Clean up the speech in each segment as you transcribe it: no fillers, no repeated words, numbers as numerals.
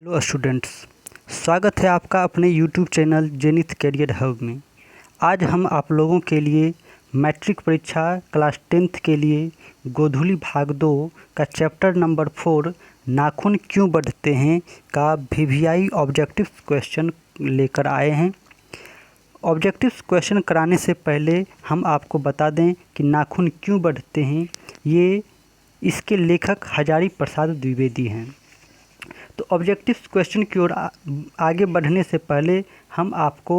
Hello students, स्वागत है आपका अपने YouTube channel Zenith Career Hub में। आज हम आप लोगों के लिए मैट्रिक परीक्षा क्लास 10th के लिए गोधूली भाग 2 का चैप्टर नंबर 4 नाखून क्यों बढ़ते हैं का वीवीआई ऑब्जेक्टिव क्वेश्चन लेकर आए हैं। ऑब्जेक्टिव क्वेश्चन कराने से पहले हम आपको बता दें कि नाखून क्यों बढ़ते हैं। ये इसके लेखक हजारी प्रसाद द्विवेदी हैं। तो ऑब्जेक्टिव क्वेश्चन की ओर आगे बढ़ने से पहले हम आपको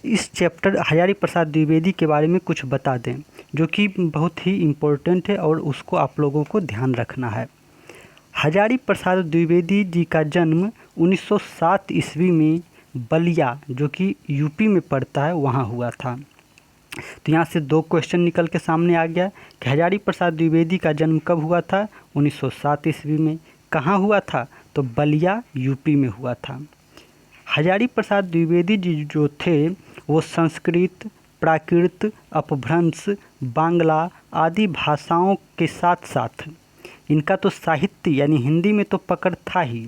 इस चैप्टर हजारी प्रसाद द्विवेदी के बारे में कुछ बता दें, जो कि बहुत ही इम्पोर्टेंट है और उसको आप लोगों को ध्यान रखना है। हजारी प्रसाद द्विवेदी जी का जन्म 1907 ईस्वी में बलिया, जो कि यूपी में पड़ता है, वहाँ हुआ था। तो यहाँ से दो क्वेश्चन निकल के सामने आ गया कि हजारी प्रसाद द्विवेदी का जन्म कब हुआ था। 1907 ईस्वी में। कहाँ हुआ था? तो बलिया, यूपी में हुआ था। हजारी प्रसाद द्विवेदी जी जो थे वो संस्कृत, प्राकृत, अपभ्रंश, बांग्ला आदि भाषाओं के साथ साथ इनका तो साहित्य यानी हिंदी में तो पकड़ था ही,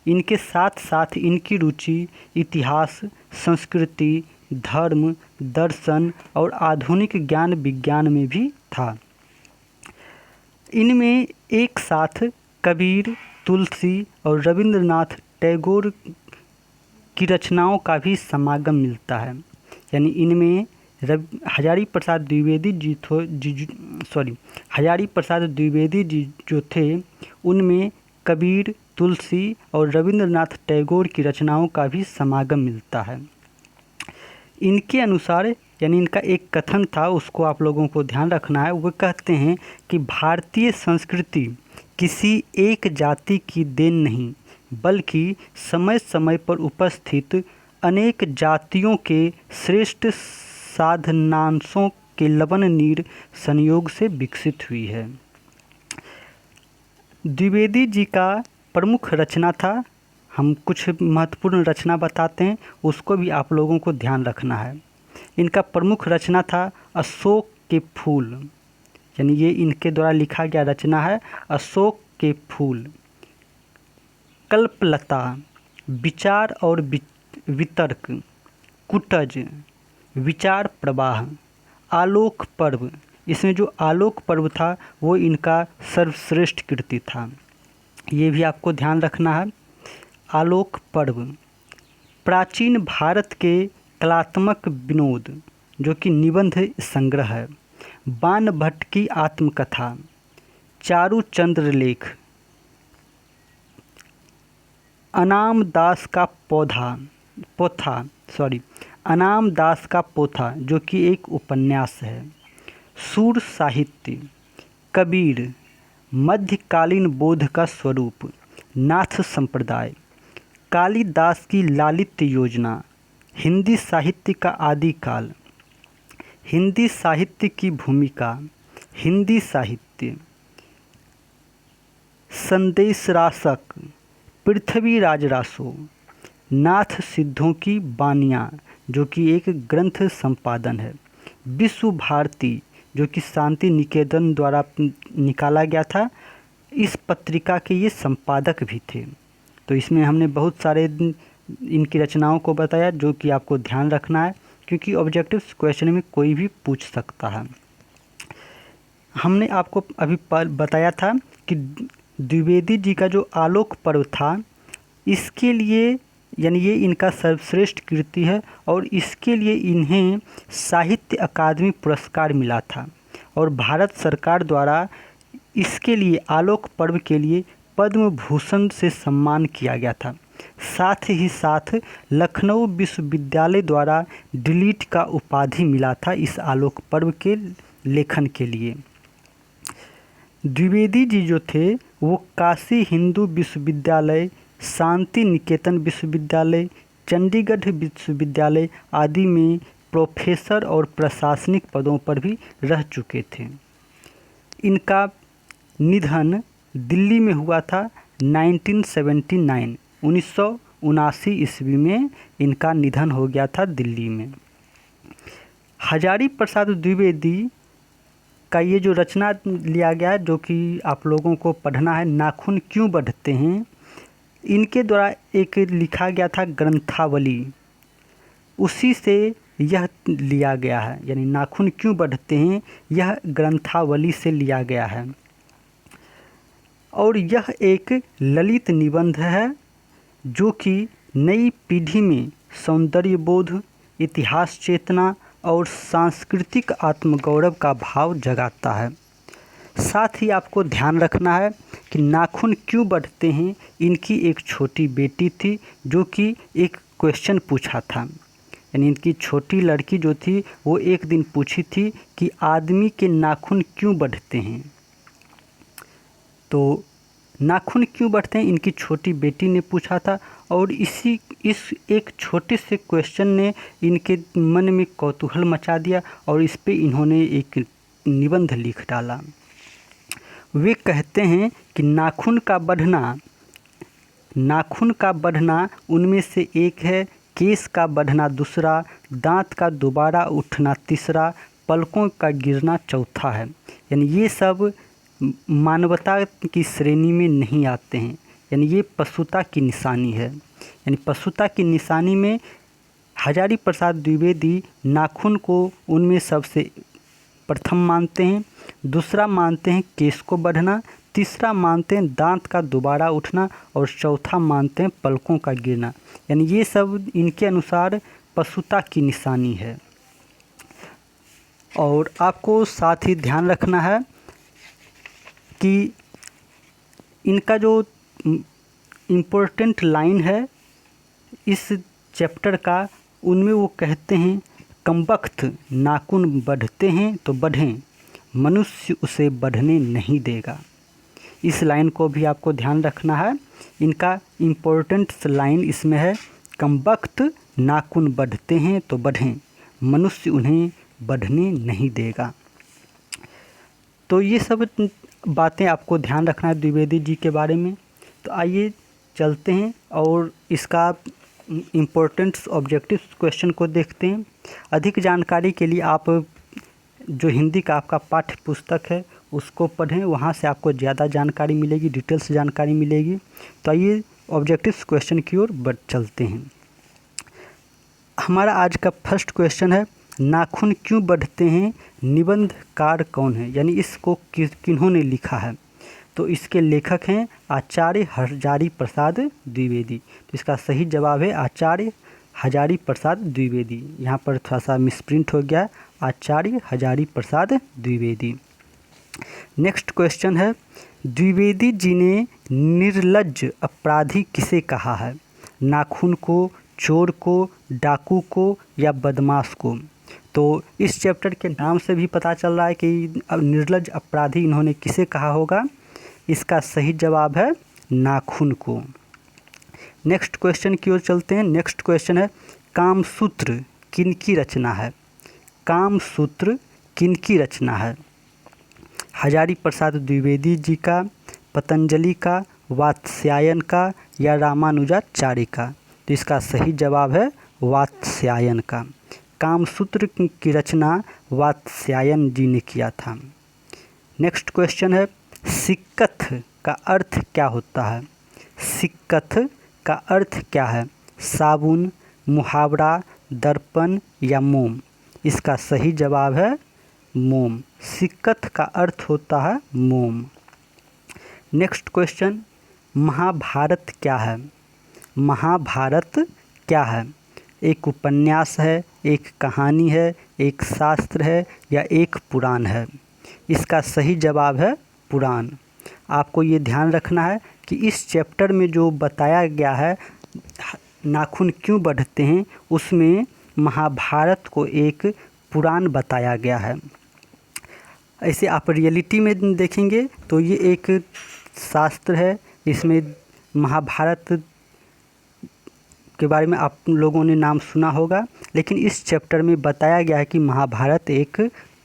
इनके साथ साथ इनकी रुचि इतिहास, संस्कृति, धर्म, दर्शन और आधुनिक ज्ञान विज्ञान में भी था। इनमें एक साथ कबीर, तुलसी और रविंद्रनाथ टैगोर की रचनाओं का भी समागम मिलता है। यानी इनमें हजारी प्रसाद द्विवेदी जी जो थे उनमें कबीर, तुलसी और रविंद्रनाथ टैगोर की रचनाओं का भी समागम मिलता है। इनके अनुसार, यानी इनका एक कथन था, उसको आप लोगों को ध्यान रखना है। वो कहते हैं कि भारतीय संस्कृति किसी एक जाति की देन नहीं, बल्कि समय समय पर उपस्थित अनेक जातियों के श्रेष्ठ साधनांशों के लवणनीर संयोग से विकसित हुई है। द्विवेदी जी का प्रमुख रचना था, हम कुछ महत्वपूर्ण रचना बताते हैं, उसको भी आप लोगों को ध्यान रखना है। इनका प्रमुख रचना था अशोक के फूल, यानी ये इनके द्वारा लिखा गया रचना है अशोक के फूल। कल्पलता, विचार और वितर्क, कुटज, विचार प्रवाह, आलोक पर्व, इसमें जो आलोक पर्व था वो इनका सर्वश्रेष्ठ कृति था, ये भी आपको ध्यान रखना है। आलोक पर्व, प्राचीन भारत के कलात्मक विनोद, जो कि निबंध संग्रह है। बाण भट्ट की आत्मकथा, चारु चंद्र लेख, अनाम दास का पोथा, जो कि एक उपन्यास है। सूर साहित्य, कबीर, मध्यकालीन बोध का स्वरूप, नाथ संप्रदाय, कालिदास की लालित्य योजना, हिंदी साहित्य का आदिकाल, हिंदी साहित्य की भूमिका, हिंदी साहित्य, संदेश रासक, पृथ्वीराज रासो, नाथ सिद्धों की बानियाँ, जो कि एक ग्रंथ संपादन है। विश्व भारती, जो कि शांति निकेतन द्वारा निकाला गया था, इस पत्रिका के ये संपादक भी थे। तो इसमें हमने बहुत सारे इनकी रचनाओं को बताया, जो कि आपको ध्यान रखना है, क्योंकि ऑब्जेक्टिव क्वेश्चन में कोई भी पूछ सकता है। हमने आपको अभी बताया था कि द्विवेदी जी का जो आलोक पर्व था, इसके लिए, यानी ये इनका सर्वश्रेष्ठ कृति है और इसके लिए इन्हें साहित्य अकादमी पुरस्कार मिला था और भारत सरकार द्वारा इसके लिए, आलोक पर्व के लिए, पद्म भूषण से सम्मान किया गया था। साथ ही साथ लखनऊ विश्वविद्यालय द्वारा डिलीट का उपाधि मिला था इस आलोक पर्व के लेखन के लिए। द्विवेदी जी जो थे वो काशी हिंदू विश्वविद्यालय, शांति निकेतन विश्वविद्यालय, चंडीगढ़ विश्वविद्यालय आदि में प्रोफेसर और प्रशासनिक पदों पर भी रह चुके थे। इनका निधन दिल्ली में हुआ था 1979 ईस्वी में इनका निधन हो गया था दिल्ली में। हजारी प्रसाद द्विवेदी का ये जो रचना लिया गया है, जो कि आप लोगों को पढ़ना है, नाखून क्यों बढ़ते हैं, इनके द्वारा एक लिखा गया था ग्रंथावली, उसी से यह लिया गया है, यानी नाखून क्यों बढ़ते हैं यह ग्रंथावली से लिया गया है। और यह एक ललित निबंध है जो कि नई पीढ़ी में सौंदर्य बोध, इतिहास चेतना और सांस्कृतिक आत्मगौरव का भाव जगाता है। साथ ही आपको ध्यान रखना है कि नाखून क्यों बढ़ते हैं, इनकी एक छोटी बेटी थी जो कि एक क्वेश्चन पूछा था, यानी इनकी छोटी लड़की जो थी वो एक दिन पूछी थी कि आदमी के नाखून क्यों बढ़ते हैं। तो नाखून क्यों बढ़ते हैं इनकी छोटी बेटी ने पूछा था, और इस एक छोटे से क्वेश्चन ने इनके मन में कौतूहल मचा दिया और इस पे इन्होंने एक निबंध लिख डाला। वे कहते हैं कि नाखून का बढ़ना उनमें से एक है, केस का बढ़ना दूसरा, दांत का दोबारा उठना तीसरा, पलकों का गिरना चौथा है। यानी ये सब मानवता की श्रेणी में नहीं आते हैं, यानी ये पशुता की निशानी है। यानी पशुता की निशानी में हजारी प्रसाद द्विवेदी नाखून को उनमें सबसे प्रथम मानते हैं, दूसरा मानते हैं केस को बढ़ना, तीसरा मानते हैं दांत का दोबारा उठना और चौथा मानते हैं पलकों का गिरना। यानी ये सब इनके अनुसार पशुता की निशानी है। और आपको साथ ही ध्यान रखना है कि इनका जो इम्पोर्टेंट लाइन है इस चैप्टर का, उनमें वो कहते हैं कमबख्त नाखून बढ़ते हैं तो बढ़ें, मनुष्य उसे बढ़ने नहीं देगा। इस लाइन को भी आपको ध्यान रखना है। इनका इम्पोर्टेंट लाइन इसमें है कमबख्त नाखून बढ़ते हैं तो बढ़ें, मनुष्य उन्हें बढ़ने नहीं देगा। तो ये सब बातें आपको ध्यान रखना है द्विवेदी जी के बारे में। तो आइए चलते हैं और इसका इम्पोर्टेंट ऑब्जेक्टिव क्वेश्चन को देखते हैं। अधिक जानकारी के लिए आप जो हिंदी का आपका पाठ्य पुस्तक है उसको पढ़ें, वहाँ से आपको ज़्यादा जानकारी मिलेगी, डिटेल्स जानकारी मिलेगी। तो आइए ऑब्जेक्टिव क्वेश्चन की ओर बढ़ चलते हैं। हमारा आज का फर्स्ट क्वेश्चन है नाखून क्यों बढ़ते हैं, निबंधकार कौन है, यानी इसको किन्होंने लिखा है। तो इसके लेखक हैं आचार्य हजारी प्रसाद द्विवेदी। तो इसका सही जवाब है आचार्य हजारी प्रसाद द्विवेदी। यहाँ पर थोड़ा सा मिसप्रिंट हो गया, आचार्य हजारी प्रसाद द्विवेदी। नेक्स्ट क्वेश्चन है द्विवेदी जी ने निर्लज्ज अपराधी किसे कहा है, नाखून को, चोर को, डाकू को या बदमाश को। तो इस चैप्टर के नाम से भी पता चल रहा है कि निर्लज्ज अपराधी इन्होंने किसे कहा होगा। इसका सही जवाब है नाखून को। नेक्स्ट क्वेश्चन की ओर चलते हैं। नेक्स्ट क्वेश्चन है कामसूत्र किनकी रचना है, कामसूत्र किनकी रचना है, हजारी प्रसाद द्विवेदी जी का, पतंजलि का, वात्स्यायन का या रामानुजाचार्य का। तो इसका सही जवाब है वात्स्यायन का। कामसूत्र की रचना वात्स्यायन जी ने किया था। नेक्स्ट क्वेश्चन है सिक्कत का अर्थ क्या होता है, सिक्कत का अर्थ क्या है, साबुन, मुहावरा, दर्पण या मोम। इसका सही जवाब है मोम। सिक्कत का अर्थ होता है मोम। नेक्स्ट क्वेश्चन महाभारत क्या है, महाभारत क्या है, एक उपन्यास है, एक कहानी है, एक शास्त्र है या एक पुराण है। इसका सही जवाब है पुराण। आपको ये ध्यान रखना है कि इस चैप्टर में जो बताया गया है नाखून क्यों बढ़ते हैं, उसमें महाभारत को एक पुराण बताया गया है। ऐसे आप रियलिटी में देखेंगे तो ये एक शास्त्र है, इसमें महाभारत के बारे में आप लोगों ने नाम सुना होगा, लेकिन इस चैप्टर में बताया गया है कि महाभारत एक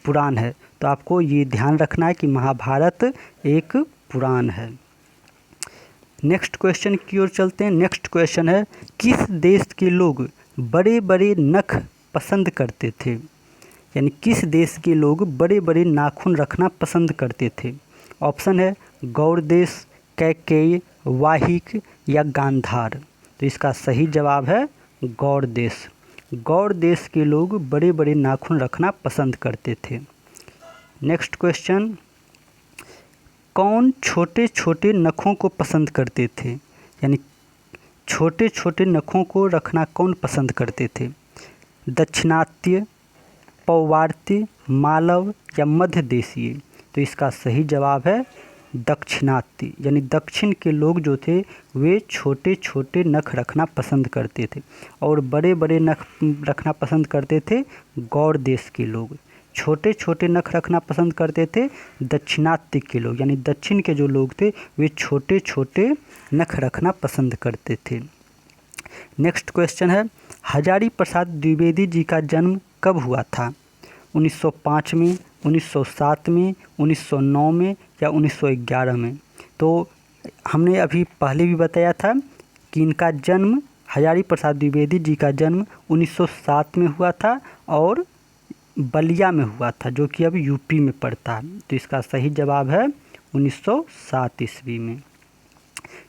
पुराण है। तो आपको ये ध्यान रखना है कि महाभारत एक पुराण है। नेक्स्ट क्वेश्चन की ओर चलते हैं। नेक्स्ट क्वेश्चन है किस देश के लोग बड़े बड़े नख पसंद करते थे, यानी किस देश के लोग बड़े बड़े नाखून रखना पसंद करते थे। ऑप्शन है गौड़ देश, कैकेय, वाहिक या गांधार? तो इसका सही जवाब है गौड़ देश। गौड़ देश के लोग बड़े बड़े नाखून रखना पसंद करते थे। नेक्स्ट क्वेश्चन, कौन छोटे छोटे नखों को पसंद करते थे? यानी छोटे छोटे नखों को रखना कौन पसंद करते थे? दक्षिणात्य, पौवार्त्य, मालव या मध्य देशीय? तो इसका सही जवाब है दक्षिणात्य। यानी दक्षिण के लोग जो थे वे छोटे छोटे नख रखना पसंद करते थे और बड़े बड़े नख रखना पसंद करते थे गौड़ देश के लोग। छोटे छोटे नख रखना पसंद करते थे दक्षिणात्य के लोग, यानी दक्षिण के जो लोग थे वे छोटे छोटे नख रखना पसंद करते थे। नेक्स्ट क्वेश्चन है, हजारी प्रसाद द्विवेदी जी का जन्म कब हुआ था? 1905 में, 1907 में, 1909 में या 1911 में? तो हमने अभी पहले भी बताया था कि इनका जन्म, हजारी प्रसाद द्विवेदी जी का जन्म 1907 में हुआ था और बलिया में हुआ था, जो कि अब यूपी में पड़ता है। तो इसका सही जवाब है 1907 ईस्वी में।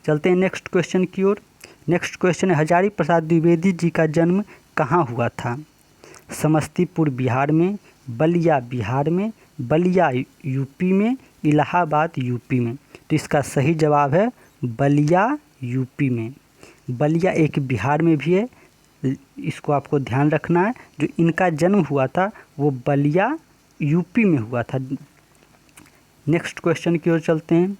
चलते हैं नेक्स्ट क्वेश्चन की ओर। नेक्स्ट क्वेश्चन है, हजारी प्रसाद द्विवेदी जी का जन्म कहाँ हुआ था? समस्तीपुर बिहार में, बलिया बिहार में, बलिया यूपी में, इलाहाबाद यूपी में? तो इसका सही जवाब है बलिया यूपी में। बलिया एक बिहार में भी है, इसको आपको ध्यान रखना है। जो इनका जन्म हुआ था वो बलिया यूपी में हुआ था। नेक्स्ट क्वेश्चन की ओर चलते हैं,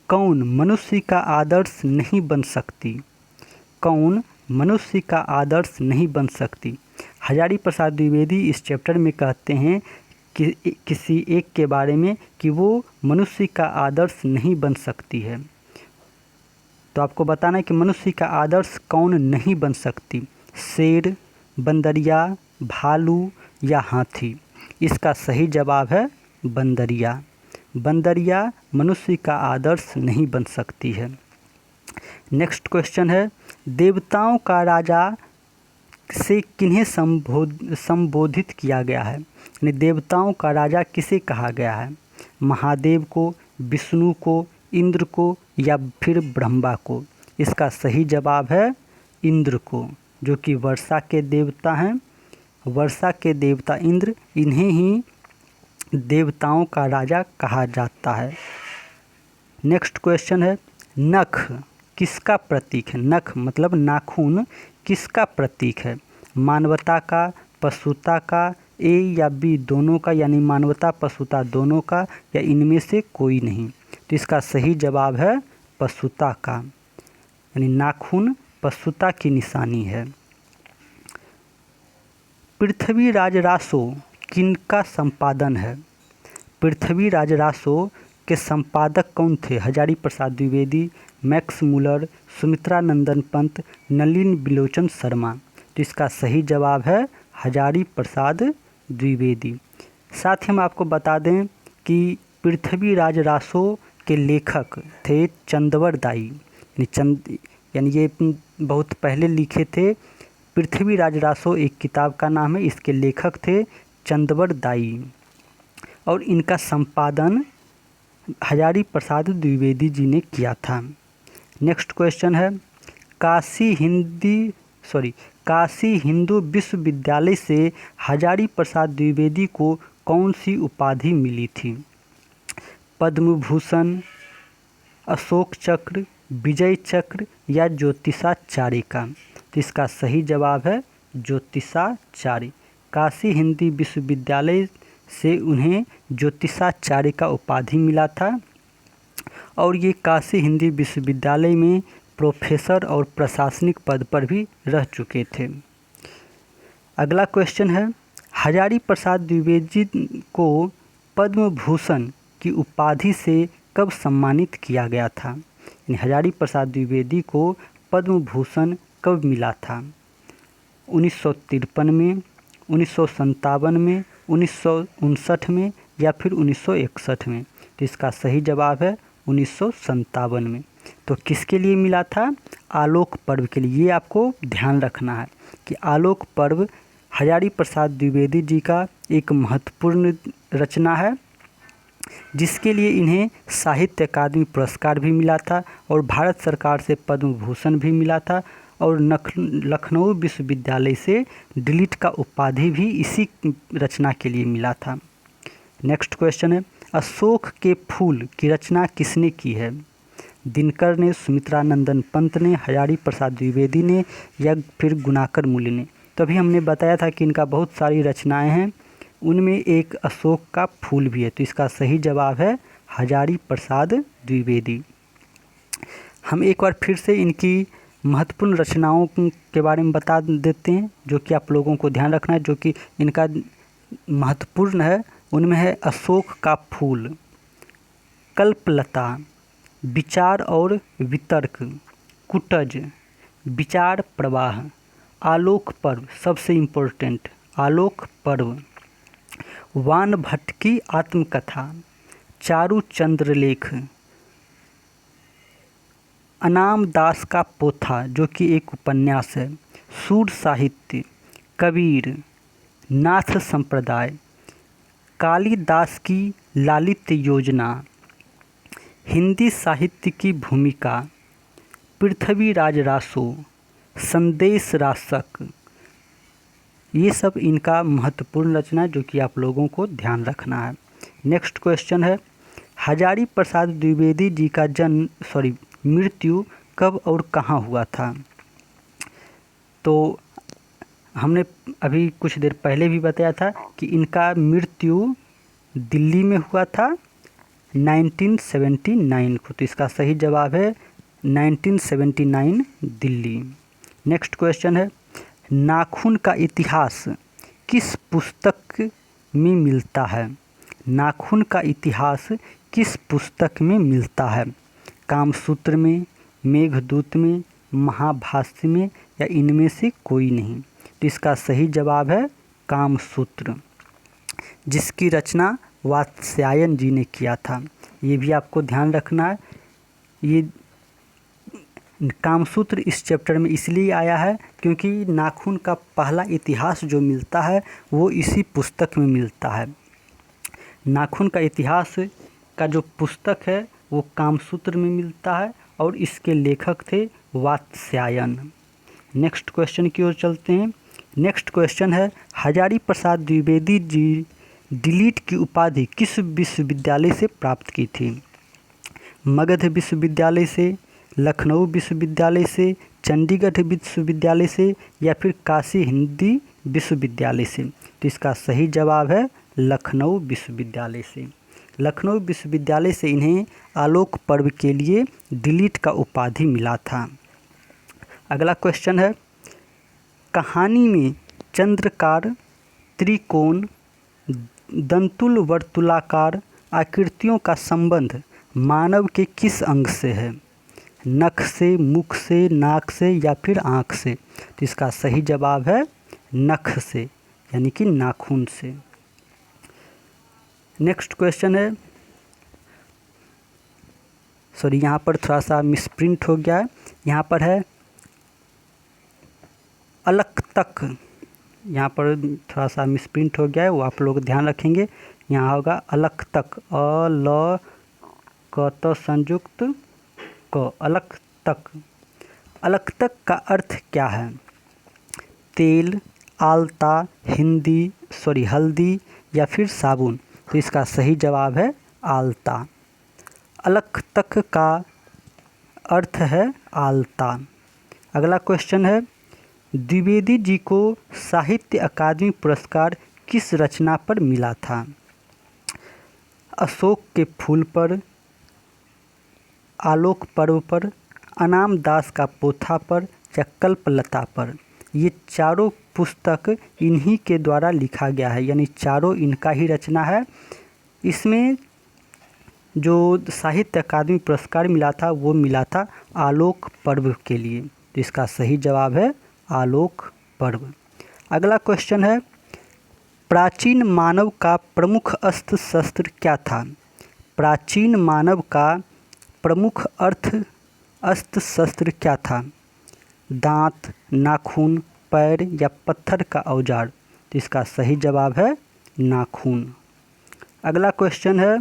कौन मनुष्य का आदर्श नहीं बन सकती? कौन मनुष्य का आदर्श नहीं बन सकती? हजारी प्रसाद द्विवेदी इस चैप्टर में कहते हैं कि किसी एक के बारे में कि वो मनुष्य का आदर्श नहीं बन सकती है। तो आपको बताना है कि मनुष्य का आदर्श कौन नहीं बन सकती? शेर, बंदरिया, भालू या हाथी? इसका सही जवाब है बंदरिया। बंदरिया मनुष्य का आदर्श नहीं बन सकती है। नेक्स्ट क्वेश्चन है, देवताओं का राजा से किन्हें संबोधित किया गया है? यानी देवताओं का राजा किसे कहा गया है? महादेव को, विष्णु को, इंद्र को या फिर ब्रह्मा को? इसका सही जवाब है इंद्र को, जो कि वर्षा के देवता हैं। वर्षा के देवता इंद्र, इन्हें ही देवताओं का राजा कहा जाता है। नेक्स्ट क्वेश्चन है, नख किसका प्रतीक है? नख मतलब नाखून किसका प्रतीक है? मानवता का, पशुता का, ए या बी दोनों का? यानी मानवता पशुता दोनों का या इनमें से कोई नहीं? तो इसका सही जवाब है पशुता का, यानी नाखून पशुता की निशानी है। पृथ्वीराज रासो किनका संपादन है? पृथ्वीराज रासो के संपादक कौन थे? हजारी प्रसाद द्विवेदी, मैक्स मुलर, सुमित्रा नंदन पंत, नलिन बिलोचन शर्मा? तो इसका सही जवाब है हजारी प्रसाद द्विवेदी। साथ ही हम आपको बता दें कि पृथ्वीराज रासो के लेखक थे चंदवर दाई, यानी ये बहुत पहले लिखे थे। पृथ्वीराज रासो एक किताब का नाम है, इसके लेखक थे चंदवर दाई और इनका संपादन हजारी प्रसाद द्विवेदी जी ने किया था। नेक्स्ट क्वेश्चन है, काशी हिंदू विश्वविद्यालय से हजारी प्रसाद द्विवेदी को कौन सी उपाधि मिली थी? पद्म भूषण, अशोक चक्र, विजय चक्र या ज्योतिषाचार्य? तो इसका सही जवाब है ज्योतिषाचार्य। काशी हिंदी विश्वविद्यालय से उन्हें ज्योतिषाचार्य का उपाधि मिला था और ये काशी हिंदी विश्वविद्यालय में प्रोफेसर और प्रशासनिक पद पर भी रह चुके थे। अगला क्वेश्चन है, हजारी प्रसाद द्विवेदी को पद्म भूषण की उपाधि से कब सम्मानित किया गया था? यानी हजारी प्रसाद द्विवेदी को पद्म भूषण कब मिला था? 1953 में, 1957 में, 1959 में या फिर 1961 में? तो इसका सही जवाब है 1957 में। तो किसके लिए मिला था? आलोक पर्व के लिए। ये आपको ध्यान रखना है कि आलोक पर्व हजारी प्रसाद द्विवेदी जी का एक महत्वपूर्ण रचना है जिसके लिए इन्हें साहित्य अकादमी पुरस्कार भी मिला था और भारत सरकार से पद्म भूषण भी मिला था और लखनऊ विश्वविद्यालय से डिलीट का उपाधि भी इसी रचना के लिए मिला था। नेक्स्ट क्वेश्चन है, अशोक के फूल की रचना किसने की है? दिनकर ने, सुमित्रानंदन पंत ने, हजारी प्रसाद द्विवेदी ने या फिर गुणाकर मूल्य ने? तो अभी हमने बताया था कि इनका बहुत सारी रचनाएं हैं, उनमें एक अशोक का फूल भी है। तो इसका सही जवाब है हजारी प्रसाद द्विवेदी। हम एक बार फिर से इनकी महत्वपूर्ण रचनाओं के बारे में बता देते हैं जो कि आप लोगों को ध्यान रखना है, जो कि इनका महत्वपूर्ण है। उनमें है अशोक का फूल, कल्पलता, विचार और वितर्क, कुटज, विचार प्रवाह, आलोक पर्व, सबसे इम्पोर्टेंट आलोक पर्व, वान भट्ट की आत्मकथा, चारु चंद्रलेख, अनाम दास का पोथा जो कि एक उपन्यास है, सूर साहित्य, कबीर, नाथ संप्रदाय, कालिदास की लालित्य योजना, हिंदी साहित्य की भूमिका, पृथ्वीराज रासो, संदेश रासक। ये सब इनका महत्वपूर्ण रचना है जो कि आप लोगों को ध्यान रखना है। नेक्स्ट क्वेश्चन है, हजारी प्रसाद द्विवेदी जी का मृत्यु कब और कहाँ हुआ था? तो हमने अभी कुछ देर पहले भी बताया था कि इनका मृत्यु दिल्ली में हुआ था 1979 को। तो इसका सही जवाब है 1979 दिल्ली। नेक्स्ट क्वेश्चन है, नाखून का इतिहास किस पुस्तक में मिलता है? नाखून का इतिहास किस पुस्तक में मिलता है? कामसूत्र में, मेघदूत में, महाभाष्य में या इनमें से कोई नहीं? तो इसका सही जवाब है कामसूत्र, जिसकी रचना वात्स्यायन जी ने किया था। ये भी आपको ध्यान रखना है। ये कामसूत्र इस चैप्टर में इसलिए आया है क्योंकि नाखून का पहला इतिहास जो मिलता है वो इसी पुस्तक में मिलता है। नाखून का इतिहास का जो पुस्तक है वो कामसूत्र में मिलता है और इसके लेखक थे वात्स्यायन। नेक्स्ट क्वेश्चन की ओर चलते हैं। नेक्स्ट क्वेश्चन है, हजारी प्रसाद द्विवेदी जी डिलीट की उपाधि किस विश्वविद्यालय से प्राप्त की थी? मगध विश्वविद्यालय से, लखनऊ विश्वविद्यालय से, चंडीगढ़ विश्वविद्यालय से या फिर काशी हिंदी विश्वविद्यालय से? तो इसका सही जवाब है लखनऊ विश्वविद्यालय से। लखनऊ विश्वविद्यालय से इन्हें आलोक पर्व के लिए डिलीट का उपाधि मिला था। अगला क्वेश्चन है, कहानी में चंद्रकार, त्रिकोण, दंतुल वर्तुलाकार आकृतियों का संबंध मानव के किस अंग से है? नख से, मुख से, नाक से या फिर आँख से? तो इसका सही जवाब है नख से, यानी कि नाखून से। नेक्स्ट क्वेश्चन है, यहाँ पर थोड़ा सा मिसप्रिंट हो गया है। यहाँ पर है अलक तक, यहाँ पर थोड़ा सा मिसप्रिंट हो गया है, वो आप लोग ध्यान रखेंगे। यहाँ होगा अलक तक, अ ल क त संयुक्त क, अलक तक। अलक तक का अर्थ क्या है? तेल, आलता, हल्दी या फिर साबुन? तो इसका सही जवाब है आलता। अलक तक का अर्थ है आलता। अगला क्वेश्चन है, द्विवेदी जी को साहित्य अकादमी पुरस्कार किस रचना पर मिला था? अशोक के फूल पर, आलोक पर्व पर, अनाम दास का पोथा पर या कल्पलता पर? ये चारों पुस्तक इन्हीं के द्वारा लिखा गया है, यानी चारों इनका ही रचना है। इसमें जो साहित्य अकादमी पुरस्कार मिला था वो मिला था आलोक पर्व के लिए। तो इसका सही जवाब है आलोक पर्व। अगला क्वेश्चन है, प्राचीन मानव का प्रमुख अस्त्र शस्त्र क्या था? प्राचीन मानव का प्रमुख अस्त्र शस्त्र क्या था? दांत, नाखून, पैर या पत्थर का औजार? तो इसका सही जवाब है नाखून। अगला क्वेश्चन है,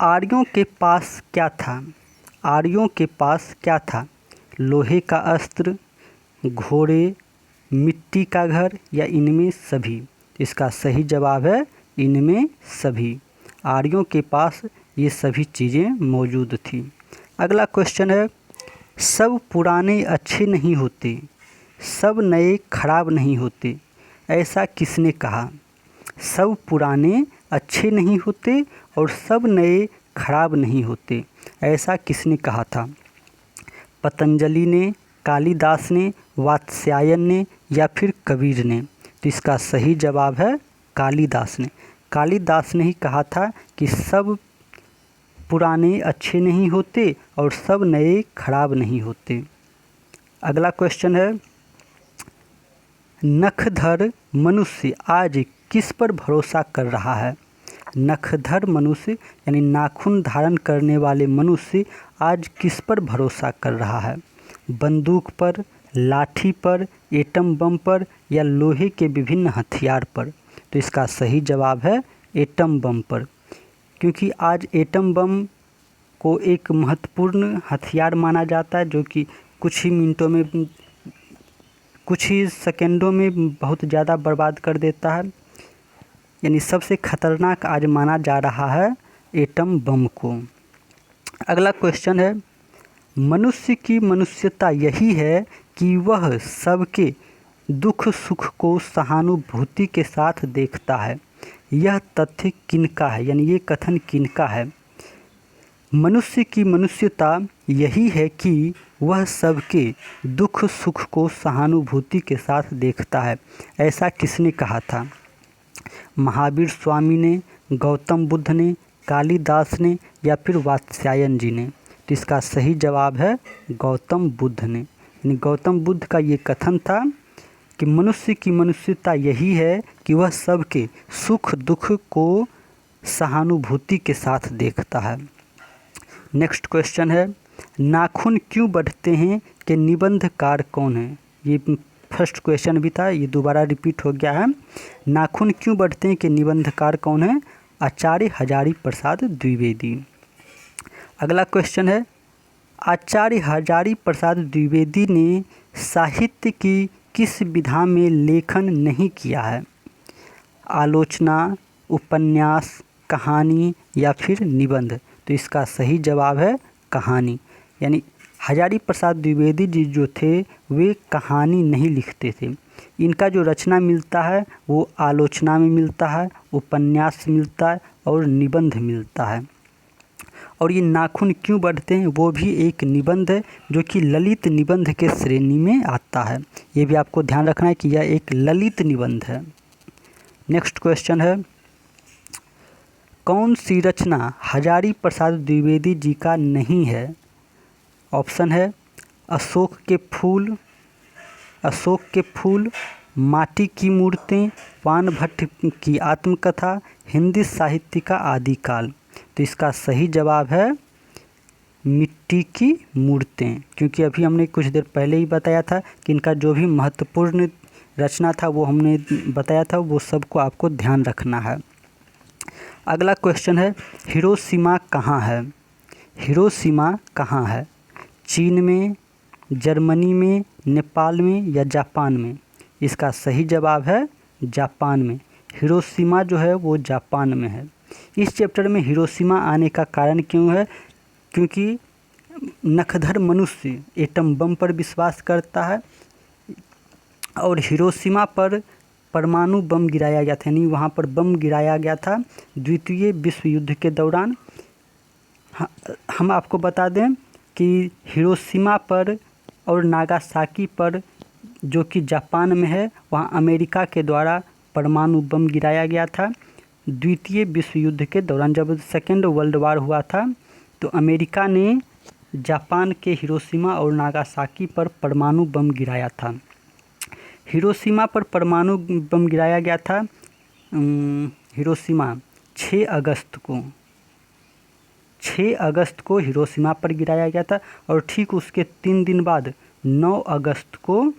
आर्यों के पास क्या था? आर्यों के पास क्या था? लोहे का अस्त्र, घोड़े, मिट्टी का घर या इनमें सभी? इसका सही जवाब है इनमें सभी। आर्यों के पास ये सभी चीज़ें मौजूद थी। अगला क्वेश्चन है, सब पुराने अच्छे नहीं होते, सब नए खराब नहीं होते, ऐसा किसने कहा? सब पुराने अच्छे नहीं होते और सब नए खराब नहीं होते, ऐसा किसने कहा था? पतंजलि ने, कालिदास ने, वात्स्यायन ने या फिर कबीर ने? तो इसका सही जवाब है कालिदास ने। कालिदास ने ही कहा था कि सब पुराने अच्छे नहीं होते और सब नए खराब नहीं होते। अगला क्वेश्चन है, नखधर मनुष्य आज किस पर भरोसा कर रहा है? नखधर मनुष्य यानी नाखून धारण करने वाले मनुष्य आज किस पर भरोसा कर रहा है? बंदूक पर, लाठी पर, एटम बम पर या लोहे के विभिन्न हथियार पर? तो इसका सही जवाब है एटम बम पर, क्योंकि आज एटम बम को एक महत्वपूर्ण हथियार माना जाता है जो कि कुछ ही मिनटों में, कुछ ही सेकेंडों में बहुत ज़्यादा बर्बाद कर देता है। यानी सबसे खतरनाक आज माना जा रहा है एटम बम को। अगला क्वेश्चन है, मनुष्य की मनुष्यता यही है कि वह सबके दुख सुख को सहानुभूति के साथ देखता है। यह तथ्य किनका है, यानी ये कथन किनका है? मनुष्य की मनुष्यता यही है कि वह सबके दुख सुख को सहानुभूति के साथ देखता है, ऐसा किसने कहा था? महावीर स्वामी ने, गौतम बुद्ध ने, कालिदास ने या फिर वात्स्यायन जी ने? तो इसका सही जवाब है गौतम बुद्ध ने। यानी गौतम बुद्ध का ये कथन था कि मनुष्य की मनुष्यता यही है कि वह सबके सुख दुख को सहानुभूति के साथ देखता है। नेक्स्ट क्वेश्चन है, नाखून क्यों बढ़ते हैं के निबंधकार कौन है? ये फर्स्ट क्वेश्चन भी था, ये दोबारा रिपीट हो गया है। नाखून क्यों बढ़ते हैं के निबंधकार कौन है? आचार्य हजारी प्रसाद द्विवेदी। अगला क्वेश्चन है, आचार्य हजारी प्रसाद द्विवेदी ने साहित्य की किस विधा में लेखन नहीं किया है? आलोचना, उपन्यास, कहानी या फिर निबंध? तो इसका सही जवाब है कहानी। यानी हजारी प्रसाद द्विवेदी जी जो थे वे कहानी नहीं लिखते थे। इनका जो रचना मिलता है वो आलोचना में मिलता है, उपन्यास मिलता है और निबंध मिलता है। और ये नाखून क्यों बढ़ते हैं वो भी एक निबंध है जो कि ललित निबंध के श्रेणी में आता है। ये भी आपको ध्यान रखना है कि यह एक ललित निबंध है। नेक्स्ट क्वेश्चन है, कौन सी रचना हजारी प्रसाद द्विवेदी जी का नहीं है? ऑप्शन है अशोक के फूल, माटी की मूर्तें, पान भट्ट की आत्मकथा, हिंदी साहित्य का आदिकाल। तो इसका सही जवाब है मिट्टी की मूर्तें, क्योंकि अभी हमने कुछ देर पहले ही बताया था कि इनका जो भी महत्वपूर्ण रचना था वो हमने बताया था, वो सबको आपको ध्यान रखना है। अगला क्वेश्चन है, हिरोशिमा कहाँ है? हिरोशिमा कहाँ है? चीन में, जर्मनी में, नेपाल में या जापान में? इसका सही जवाब है जापान में। हिरोशिमा जो है वो जापान में है। इस चैप्टर में हिरोशिमा आने का कारण क्यों है? क्योंकि नखधर मनुष्य एटम बम पर विश्वास करता है और हिरोशिमा पर परमाणु बम गिराया गया था, यानी वहाँ पर बम गिराया गया था द्वितीय विश्व युद्ध के दौरान। हम आपको बता दें कि हिरोशिमा पर और नागासाकी पर जो कि जापान में है वहाँ अमेरिका के द्वारा परमाणु बम गिराया गया था द्वितीय विश्व युद्ध के दौरान। जब सेकेंड वर्ल्ड वार हुआ था तो अमेरिका ने जापान के हिरोशिमा और नागासाकी पर परमाणु बम गिराया था। हिरोशिमा पर परमाणु बम गिराया गया था हिरोशिमा 6 अगस्त को हिरोशिमा पर गिराया गया था और ठीक उसके 3 दिन बाद 9 अगस्त को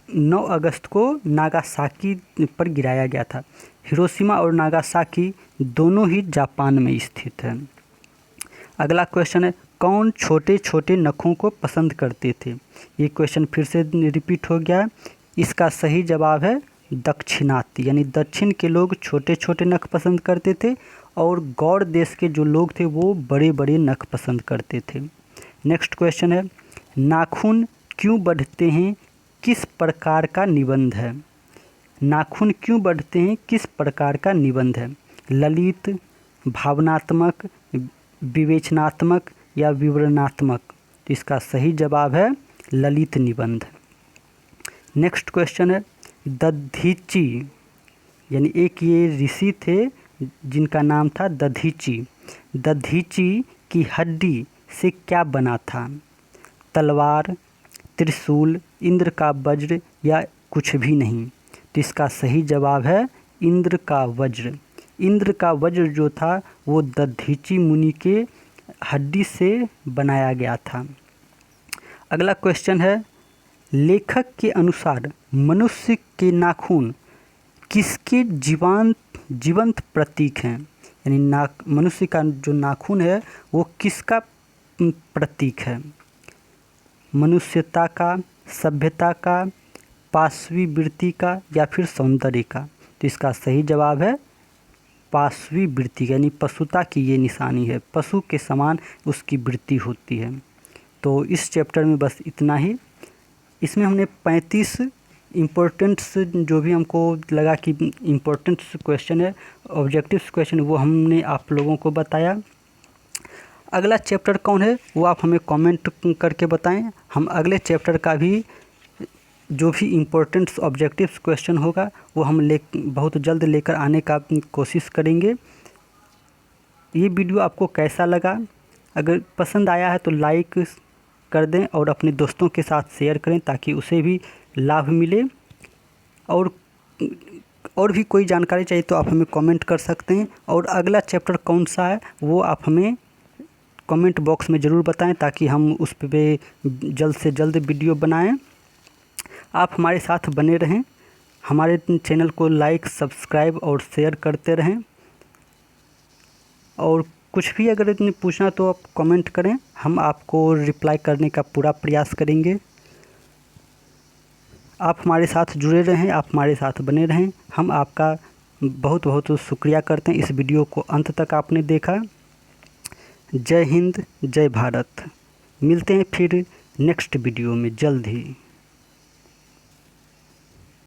9 अगस्त को नागासाकी पर गिराया गया था। हिरोशिमा और नागासाकी दोनों ही जापान में स्थित है। अगला क्वेश्चन है, कौन छोटे छोटे नखों को पसंद करते थे? ये क्वेश्चन फिर से रिपीट हो गया। इसका सही जवाब है दक्षिणाती, यानी दक्षिण के लोग छोटे छोटे नख पसंद करते थे और गौड़ देश के जो लोग थे वो बड़े बड़े नख पसंद करते थे। नेक्स्ट क्वेश्चन है, नाखून क्यों बढ़ते हैं, किस प्रकार का निबंध है? नाखून क्यों बढ़ते हैं, किस प्रकार का निबंध है? ललित, भावनात्मक, विवेचनात्मक या विवरणात्मक? तो इसका सही जवाब है ललित निबंध। नेक्स्ट क्वेश्चन है, दधीची, यानी एक ये ऋषि थे जिनका नाम था दधीची। दधीची की हड्डी से क्या बना था? तलवार, त्रिशूल, इंद्र का वज्र या कुछ भी नहीं? तो इसका सही जवाब है इंद्र का वज्र। इंद्र का वज्र जो था वो दधीची मुनि के हड्डी से बनाया गया था। अगला क्वेश्चन है, लेखक के अनुसार मनुष्य के नाखून किसके जीवंत प्रतीक हैं? यानी मनुष्य का जो नाखून है वो किसका प्रतीक है? मनुष्यता का, सभ्यता का, पाशवी वृत्ति का या फिर सौंदर्य का? तो इसका सही जवाब है पाशवी वृत्ति, यानी पशुता की ये निशानी है, पशु के समान उसकी वृत्ति होती है। तो इस चैप्टर में बस इतना ही। इसमें हमने 35 इम्पोर्टेंट्स जो भी हमको लगा कि इम्पोर्टेंट क्वेश्चन है, ऑब्जेक्टिव्स क्वेश्चन, वो हमने आप लोगों को बताया। अगला चैप्टर कौन है वो आप हमें कमेंट करके बताएं। हम अगले चैप्टर का भी जो भी इम्पोर्टेंट्स ऑब्जेक्टिव्स क्वेश्चन होगा वो हम बहुत जल्द लेकर आने का कोशिश करेंगे। ये वीडियो आपको कैसा लगा? अगर पसंद आया है तो लाइक कर दें और अपने दोस्तों के साथ शेयर करें ताकि उसे भी लाभ मिले। और भी कोई जानकारी चाहिए तो आप हमें कमेंट कर सकते हैं। और अगला चैप्टर कौन सा है वो आप हमें कमेंट बॉक्स में ज़रूर बताएं ताकि हम उस पे जल्द से जल्द वीडियो बनाएं। आप हमारे साथ बने रहें, हमारे चैनल को लाइक, सब्सक्राइब और शेयर करते रहें। और कुछ भी अगर पूछना तो आप कमेंट करें, हम आपको रिप्लाई करने का पूरा प्रयास करेंगे। आप हमारे साथ जुड़े रहें, आप हमारे साथ बने रहें। हम आपका बहुत बहुत शुक्रिया करते हैं, इस वीडियो को अंत तक आपने देखा। जय हिंद, जय भारत। मिलते हैं फिर नेक्स्ट वीडियो में जल्द ही।